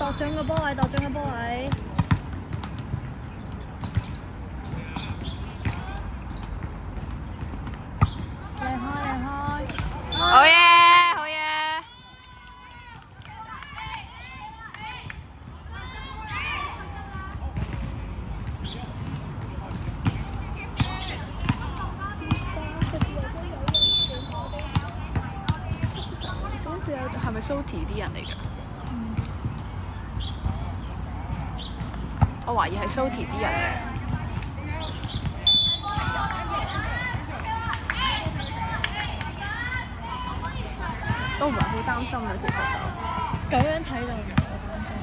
度獎個波位，度獎個波位。離開離開。好嘢好嘢。係咪 Salty 啲人嚟㗎？我懷疑係 Salty 啲人嘅。都唔係好擔心嘅，其實就咁樣睇就唔係好擔心。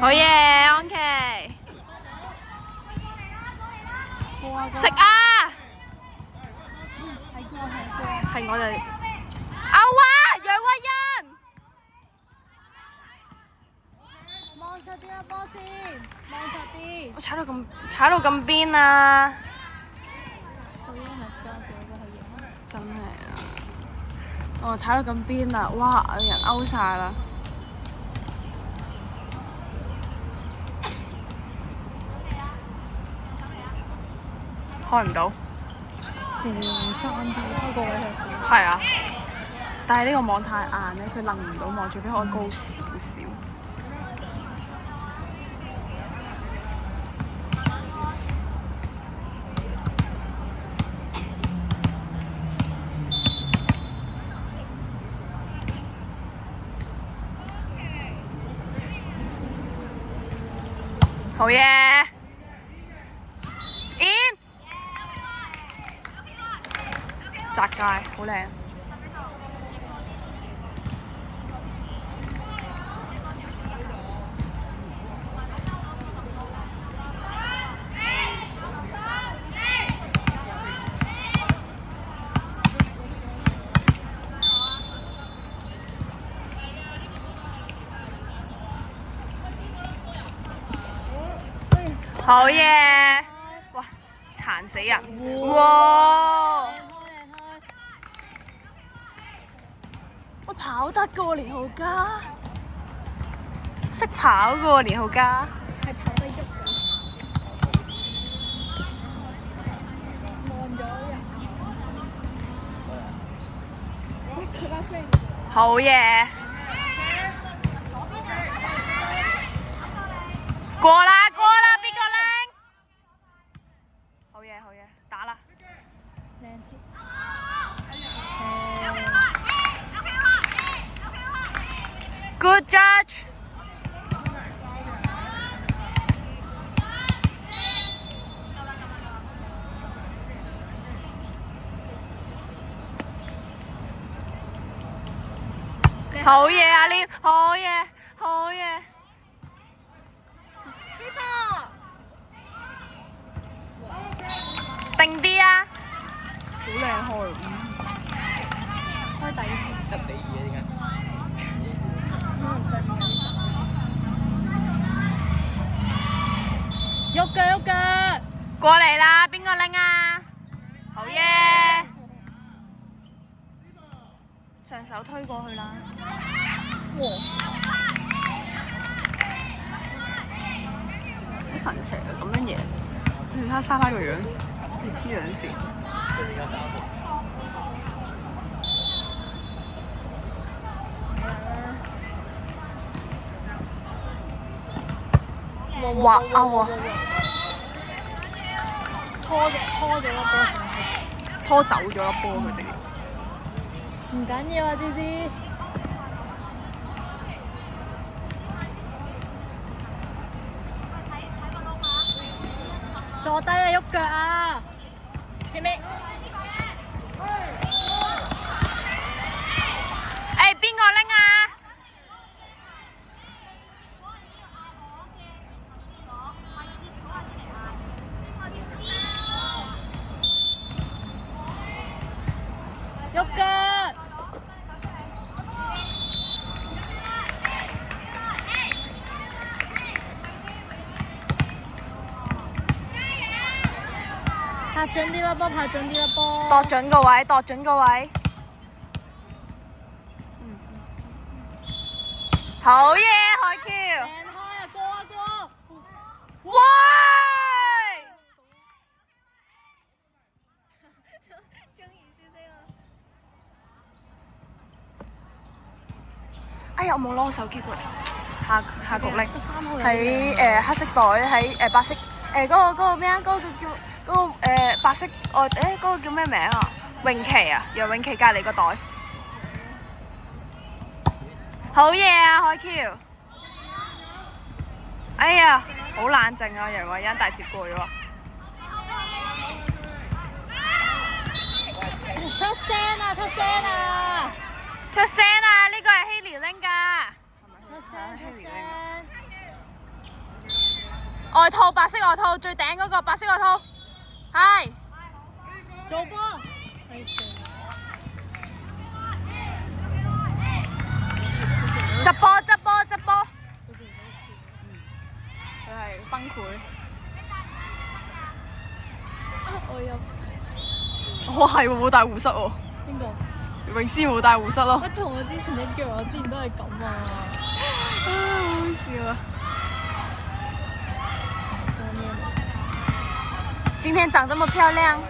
好嘢，安琪。食啊！係我哋。啊哇！楊慧欣。望實啲啦，波先，望實啲。我踩到咁邊啊！真係啊！我踩到咁邊啊！哇！人勾晒啦〜開唔到，爭啲開個位有少。係啊，但係呢個網太硬咧，佢掕唔到網，除非可以高少少。好嘢！窄界好靚。好嘢！哇，殘死人！哇！我跑得㗎喎，連浩嘉，識跑㗎喎，連浩嘉。係跑得喐㗎。望咗人。佢把飛。好嘢！過啦過啦，邊個靚？好嘢好嘢，打啦！靚啲。Good judge。好嘢啊，Lin，好嘢，好嘢。定啲啊！好靚開，開底線。7-2啊，點解？喐腳喐腳。過嚟啦，邊個拎啊？好嘢！上手推過去啦。哇！好神奇啊！咁樣贏，你睇下莎拉個樣，你黐兩線。哇勾啊！拖咗粒波上去。拖走咗粒波佢直接。唔緊要啊，芝芝。坐低啊，喐腳啊！咩？邊個拎啊？喐腳。拍準啲啦波，拍準啲啦波。度準個位，度準個位。好嘢，海橋！掟開啊，過啊過！喂！中意笑聲啊！哎呀，我冇攞手機過嚟，下局拎。3號喺黑色袋，喺白色嗰個咩啊？嗰個叫嗰個白色嗰個叫咩名啊？泳琪啊，楊泳琪隔離個袋。好嘢啊，海橋！哎呀，好冷靜啊，楊偉欣大接過咗喎。出聲啊！出聲啊！出聲啊！呢個係希蓮拎㗎。出聲出聲！外套白色外套最頂嗰個白色外套，係。做波！執波執波執波！佢係崩潰。我有哇係喎，冇戴護膝喎。邊個？泳師冇戴護膝咯。乜同我之前一樣？我之前都係咁啊！好好笑啊！今天長這麼漂亮。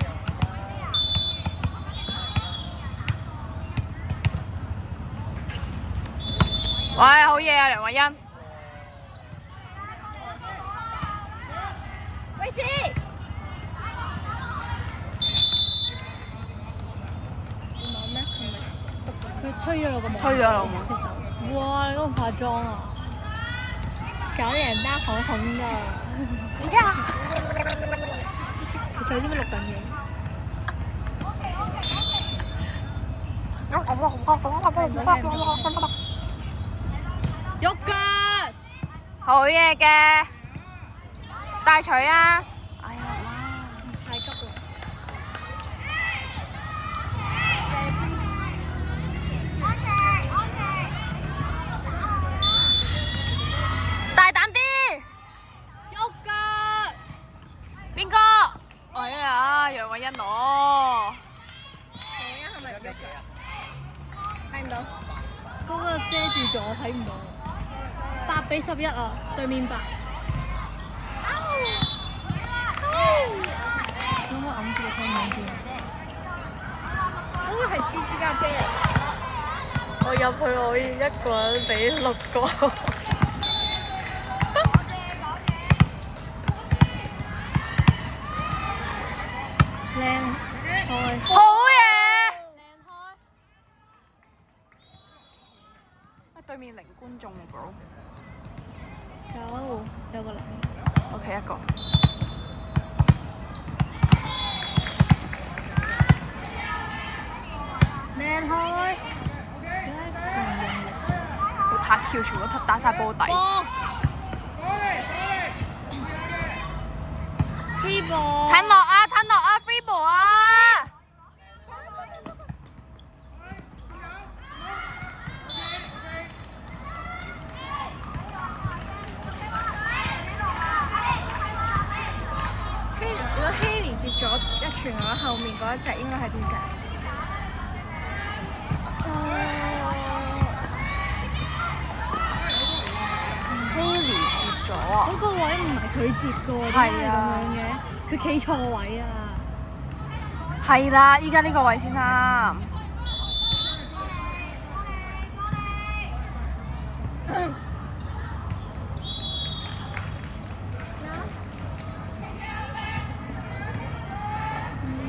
喂，好嘢啊，梁慧欣。威斯。佢推咗落個網。推咗落網。隻手。哇！你嗰個化妝啊！小臉蛋紅紅的。你睇下。其實你知唔知錄緊嘢？喐腳！好嘢嘅，大錘啊！哎呀哇！太急啦！大膽啲！喐腳！邊個？哎呀，楊偉欣攞。係咪喐腳？睇唔到。嗰個遮住咗，睇唔到。8-11啊，對面8。可唔可以揞住個窗簾先？嗰個係芝芝家姐嚟。我入去我要一個人俾6個。靚開。好嘢！靚開。喂，對面零觀眾喎 bro。有個零。OK 一個。靚開。好塔橋，全部打晒波底。free ball。睇落啊，睇落啊 ，free ball 啊！如果希蓮接咗一傳嘅話，後面嗰一隻應該係邊隻？希蓮接咗啊！嗰個位唔係佢接嘅喎，點解係咁樣嘅？佢企錯位啊！係啦，依家呢個位先啱。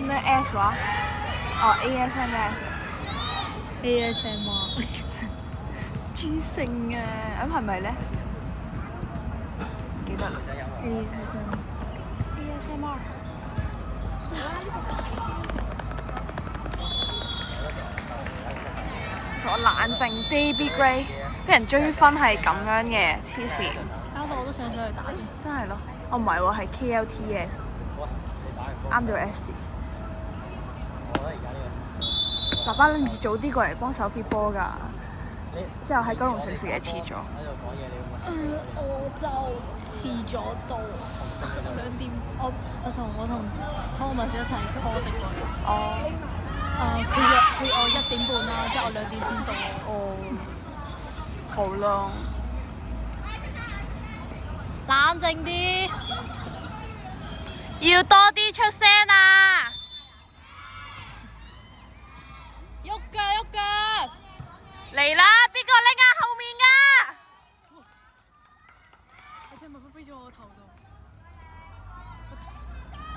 咩 S 話？哦 ASMR。豬性啊！咁係咪咧？記得啦。ASMR。同我冷靜啲 ，B Gray，俾人追分係咁樣嘅，黐線。搞到我都想上去打添。真係咯，我唔係喎，係 KLTS，啱咗 S 字。爸爸諗住早啲過嚟幫手 fit 波㗎，之後喺九龍城食嘢遲咗。我就遲咗到2點，我我同 Thomas 一齊 call 的過嚟。哦。佢我1點半啦，即係我2點先到。哦。好啦。冷靜啲，要多啲出聲啊！喐腳喐腳，嚟啦！邊個拎啊？後面㗎！隻蜜蜂飛咗我個頭度，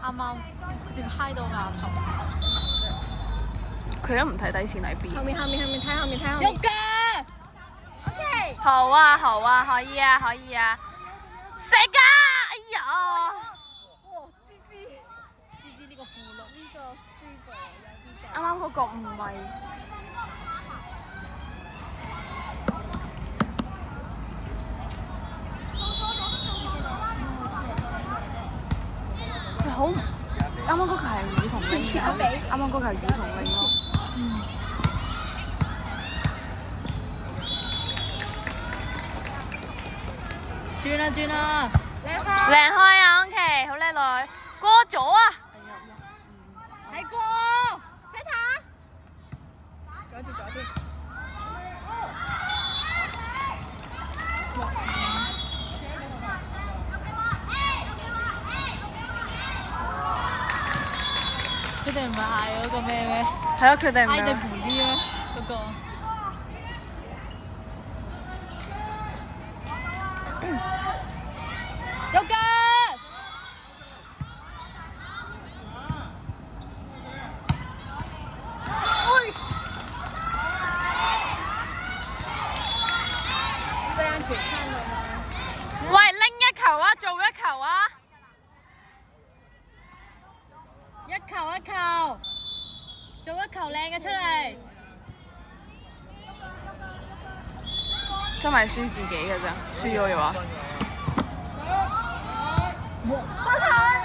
啱啱直接揩到額頭。佢都唔睇底線喺邊。後面睇後面睇後面。喐腳。OK。好啊好啊，可以啊可以啊。食啊！哎呀！哇！芝呢個符箓，呢個飛過有啲大。啱啱嗰個唔係。佢好，啱啱嗰個係魚同拎嘅，啱啱嗰個係魚同拎咯。轉啦轉啦，靚開啊安琪，好叻女，過咗啊！睇過，睇下，左啲。佢哋唔係嗌嗰個咩咩？係咯，佢哋唔嗌對係。 B B 啊，嗰個。有腳！這樣全餐了嗎？喂，拎一球啊，做一球啊！一球，做一球靚嘅出嚟。真係輸自己嘅啫，輸咗嘅話。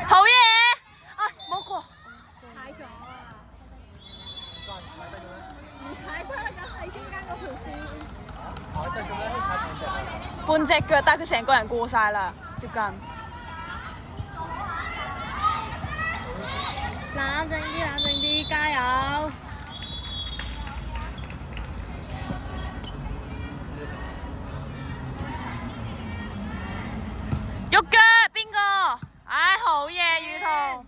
好嘢！啊，冇過。踩咗啊！唔踩得啦，咁喺中間嗰條線。半隻腳，但係佢成個人過晒啦，接近。冷靜啲，加油！喐腳，邊個？唉，好嘢，雨桐。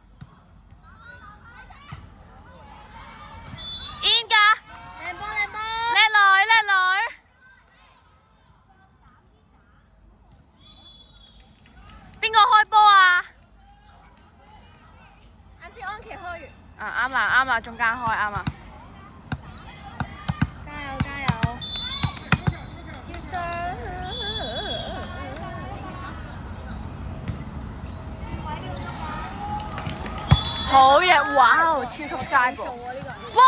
in 㗎，靚波！叻女。邊個開波啊？啱先安琪開完。啊啱啦，中間開啱啦。加油！好嘢！哇，超級 sky 波。喂！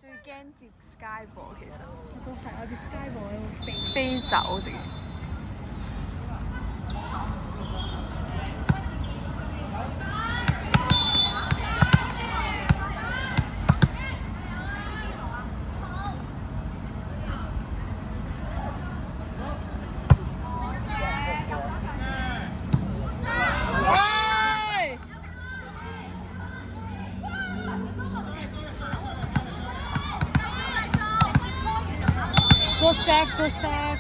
最驚接 sky 波其實。都係，我接 sky 波喺度飛。飛走直接。Good serve！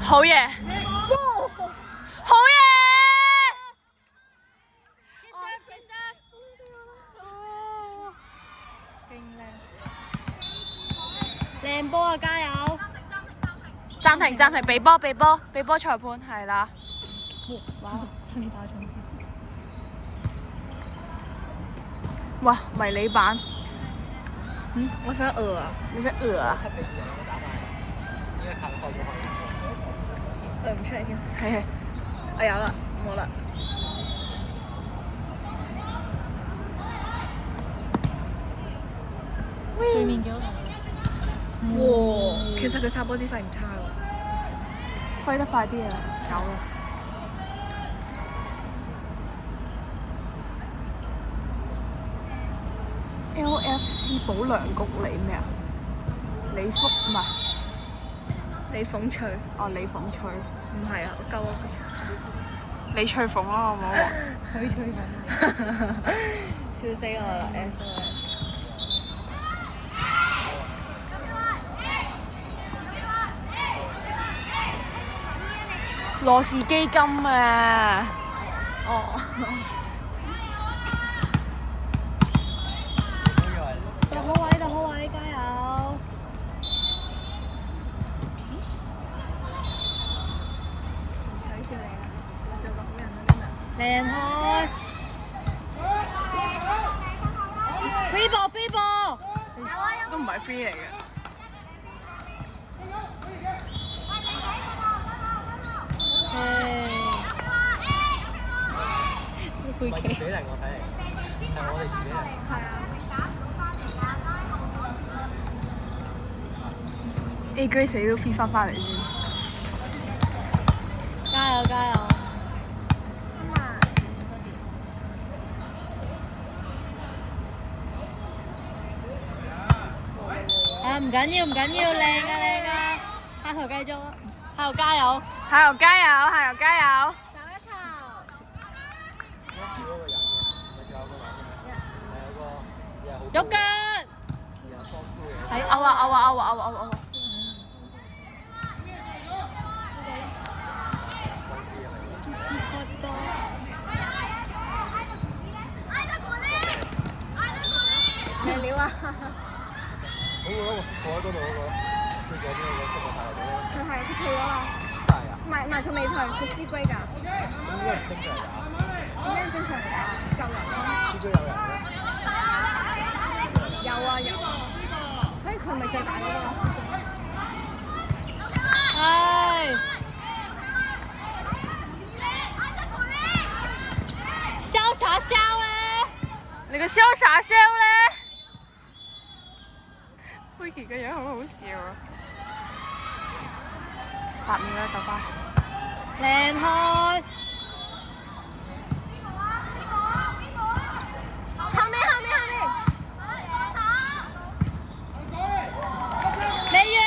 好嘢！好嘢！靚波啊！加油！暫停，俾波裁判係啦。哇！差啲打中。哇，迷你版。我想餓啊！你想餓啊？唔出嚟添。係。我有啦，冇啦。對面幾好睇。哇！其實佢殺波姿勢唔差喎。揮得快啲啊！有啦。LFC 保良局李咩啊？李福唔係，李鳳翠，哦李鳳翠，唔係啊，我鳩啊！李翠鳳啦，好唔好？吹吹咁，笑死我啦！SOS。羅氏基金啊！哦。特好位，特好位，加油！取笑你啦！我做個好人啦今日。靚開！free ball，free ball。都唔係 free 嚟嘅。背唔係二比零我睇嚟，係我哋2比0。係啊。A grade 死都 free 翻嚟先。加油加油！唔緊要唔緊要，靚啊靚啊！下頭繼續啊，下頭加油！下游加油，下游加油！走一球！少嗰個人嘅，咪仲有個人嘅咩？係有個又係好喐腳！又係方箍嘅。係勾啊勾啊勾啊勾啊勾啊！咩料啊？嗰個咯，坐喺嗰度嗰個，最左邊嗰個中國大陸嗰個。佢退咗啦。真係啊？唔係佢未退，佢 C grade 㗎。應該唔升上嚟㗎。點解正常嚟㗎？救人咯。應該有人嘅。有啊有啊。所以佢咪最大嗰個。係。瀟灑瀟咧！你個瀟灑瀟咧？灰琪個樣好好笑啊！8秒啦，走快！靚開！後面！未完！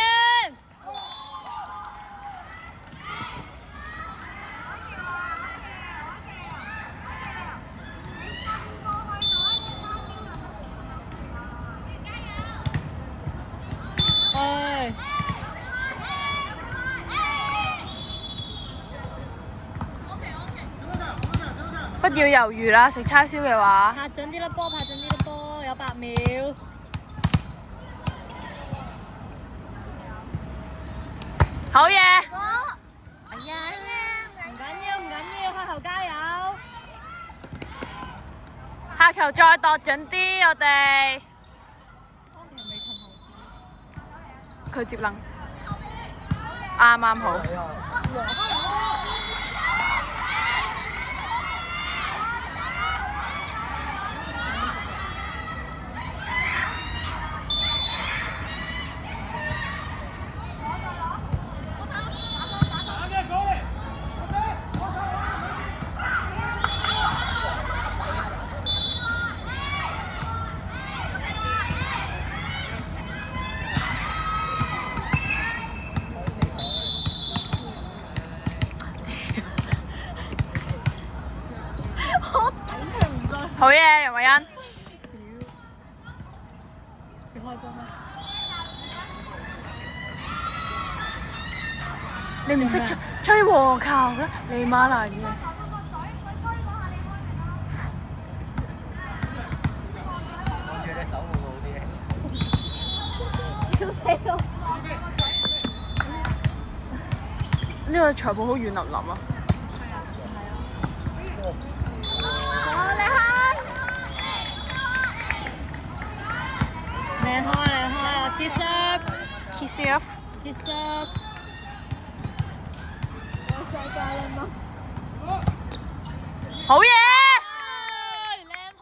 不要猶豫啦，食叉燒嘅話。拍準啲粒波，有8秒。好嘢！哎呀，唔緊要，開頭加油！下球再度準啲，我哋。佢接楞，啱好。好嘢，楊慧欣。要開波咩？你唔識吹和球啦，你馬蘭 yes。望住隻手會好啲嘅。笑死我！呢個裁判好軟腍腍啊！靚開啊 ！Kiss Kiss off。好嘢！靚開！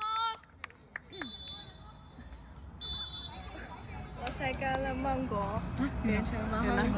我世界的芒果，原唱馬漢歌。